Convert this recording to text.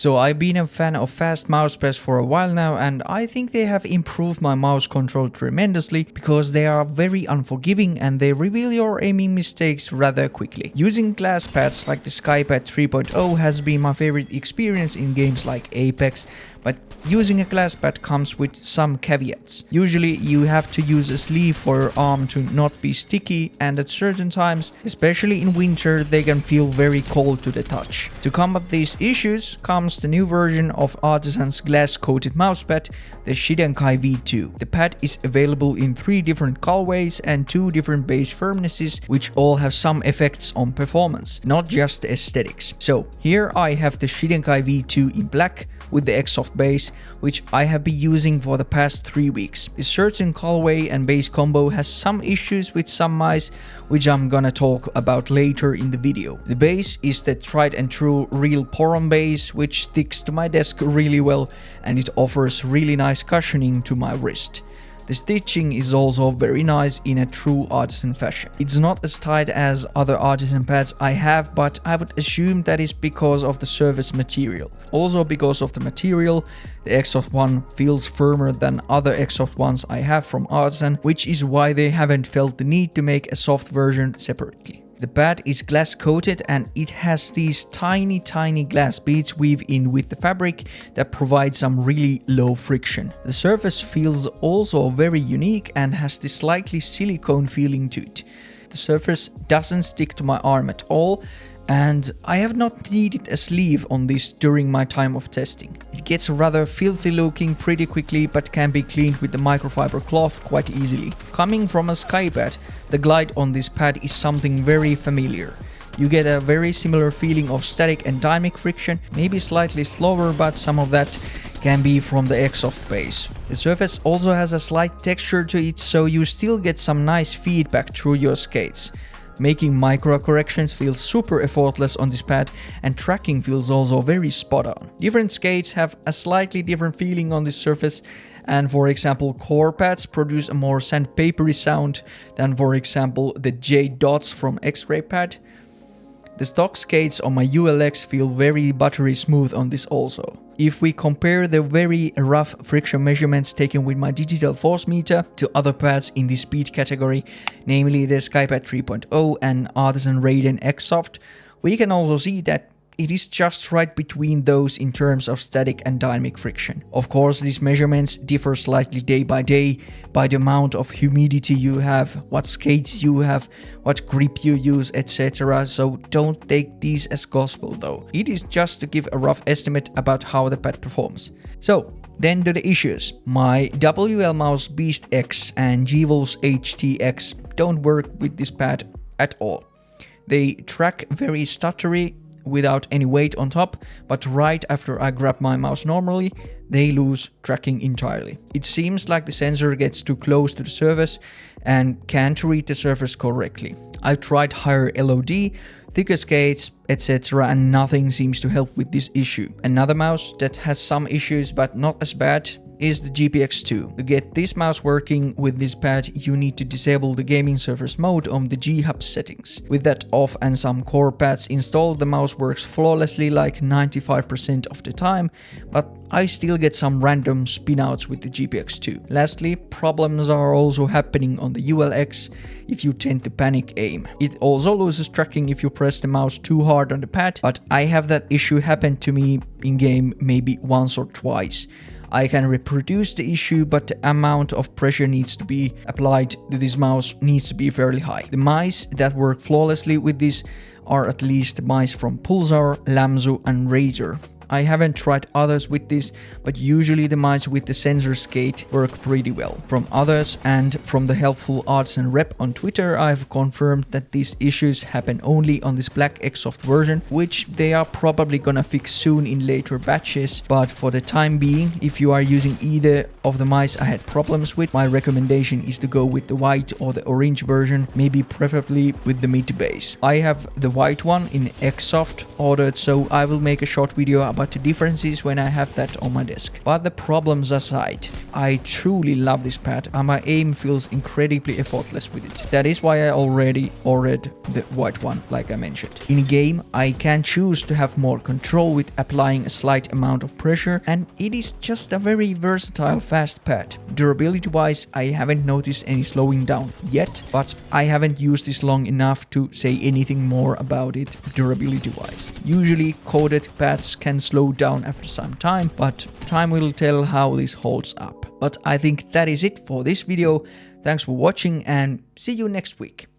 So I've been a fan of fast mousepads for a while now, and I think they have improved my mouse control tremendously because they are very unforgiving and they reveal your aiming mistakes rather quickly. Using glass pads like the Skypad 3.0 has been my favorite experience in games like Apex, but using a glass pad comes with some caveats. Usually you have to use a sleeve for your arm to not be sticky, and at certain times, especially in winter, they can feel very cold to the touch. To combat these issues comes the new version of Artisan's glass-coated mousepad, the Shidenkai V2. The pad is available in 3 different colorways and 2 different base firmnesses, which all have some effects on performance, not just the aesthetics. So here I have the Shidenkai V2 in black with the Xsoft base, which I have been using for the past 3 weeks. The certain colorway and base combo has some issues with some mice, which I'm gonna talk about later in the video. The base is the tried and true real Poron base, which sticks to my desk really well, and it offers really nice cushioning to my wrist. The stitching is also very nice in a true artisan fashion. It's not as tight as other artisan pads I have, but I would assume that is because of the surface material. Also because of the material, the Xsoft one feels firmer than other Xsoft ones I have from Artisan, which is why they haven't felt the need to make a soft version separately. The pad is glass coated and it has these tiny glass beads weaved in with the fabric that provide some really low friction. The surface feels also very unique and has this slightly silicone feeling to it. The surface doesn't stick to my arm at all, and I have not needed a sleeve on this during my time of testing. It gets rather filthy looking pretty quickly, but can be cleaned with the microfiber cloth quite easily. Coming from a Skypad, the glide on this pad is something very familiar. You get a very similar feeling of static and dynamic friction, maybe slightly slower, but some of that can be from the Xsoft base. The surface also has a slight texture to it, so you still get some nice feedback through your skates. Making micro corrections feels super effortless on this pad, and tracking feels also very spot on. Different skates have a slightly different feeling on this surface, and for example core pads produce a more sandpapery sound than for example the J dots from X-Ray pad. The stock skates on my ULX feel very buttery smooth on this also. If we compare the very rough friction measurements taken with my digital force meter to other pads in the speed category, namely the Skypad 3.0 and Artisan Raiden Xsoft, we can also see that it is just right between those in terms of static and dynamic friction. Of course, these measurements differ slightly day by day by the amount of humidity you have, what skates you have, what grip you use, etc. So don't take these as gospel though. It is just to give a rough estimate about how the pad performs. So then to the issues. My WL Mouse Beast X and G-Wolf's HTX don't work with this pad at all. They track very stuttery without any weight on top, but right after I grab my mouse normally, they lose tracking entirely. It seems like the sensor gets too close to the surface and can't read the surface correctly. I've tried higher LOD, thicker skates, etc., and nothing seems to help with this issue. Another mouse that has some issues but not as bad is the GPX2. To get this mouse working with this pad, you need to disable the gaming surface mode on the G-Hub settings. With that off and some core pads installed, the mouse works flawlessly like 95% of the time, but I still get some random spinouts with the GPX2. Lastly, problems are also happening on the ULX if you tend to panic aim. It also loses tracking if you press the mouse too hard on the pad, but I have that issue happen to me in game maybe once or twice. I can reproduce the issue, but the amount of pressure needs to be applied to this mouse needs to be fairly high. The mice that work flawlessly with this are at least mice from Pulsar, Lamzu and Razor. I haven't tried others with this, but usually the mice with the sensor skate work pretty well. From others and from the helpful Artisan rep on Twitter, I've confirmed that these issues happen only on this black Xsoft version, which they are probably gonna fix soon in later batches, but for the time being, if you are using either of the mice I had problems with, my recommendation is to go with the white or the orange version, maybe preferably with the mid base. I have the white one in Xsoft ordered, so I will make a short video but the difference is when I have that on my desk. But the problems aside, I truly love this pad and my aim feels incredibly effortless with it. That is why I already ordered the white one, like I mentioned. In game, I can choose to have more control with applying a slight amount of pressure, and it is just a very versatile fast pad. Durability wise, I haven't noticed any slowing down yet, but I haven't used this long enough to say anything more about it durability wise. Usually coated pads can slow down after some time, but time will tell how this holds up. But I think that is it for this video. Thanks for watching and see you next week.